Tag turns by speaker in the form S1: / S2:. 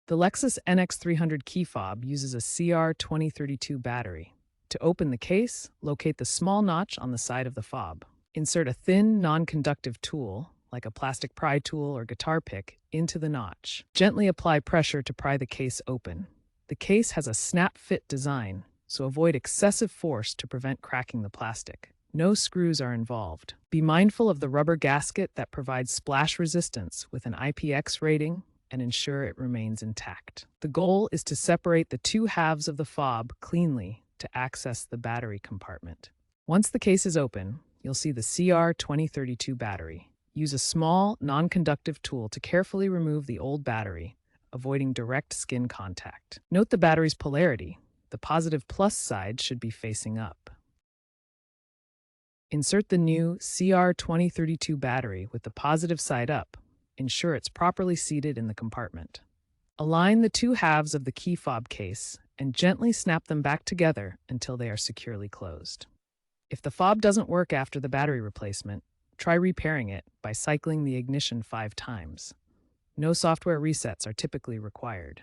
S1: The Lexus NX 300 key fob uses a CR2032 battery. To open the case, locate the small notch on the side of the fob. Insert a thin, non-conductive tool, like a plastic pry tool or guitar pick, into the notch. Gently apply pressure to pry the case open. The case has a snap-fit design, so avoid excessive force to prevent cracking the plastic. No screws are involved. Be mindful of the rubber gasket that provides splash resistance with an IPX rating and ensure it remains intact. The goal is to separate the two halves of the fob cleanly to access the battery compartment. Once the case is open, you'll see the CR2032 battery. Use a small, non-conductive tool to carefully remove the old battery, avoiding direct skin contact. Note the battery's polarity. The positive plus side should be facing up. Insert the new CR2032 battery with the positive side up. Ensure it's properly seated in the compartment. Align the two halves of the key fob case and gently snap them back together until they are securely closed. If the fob doesn't work after the battery replacement, try repairing it by cycling the ignition 5 times. No software resets are typically required.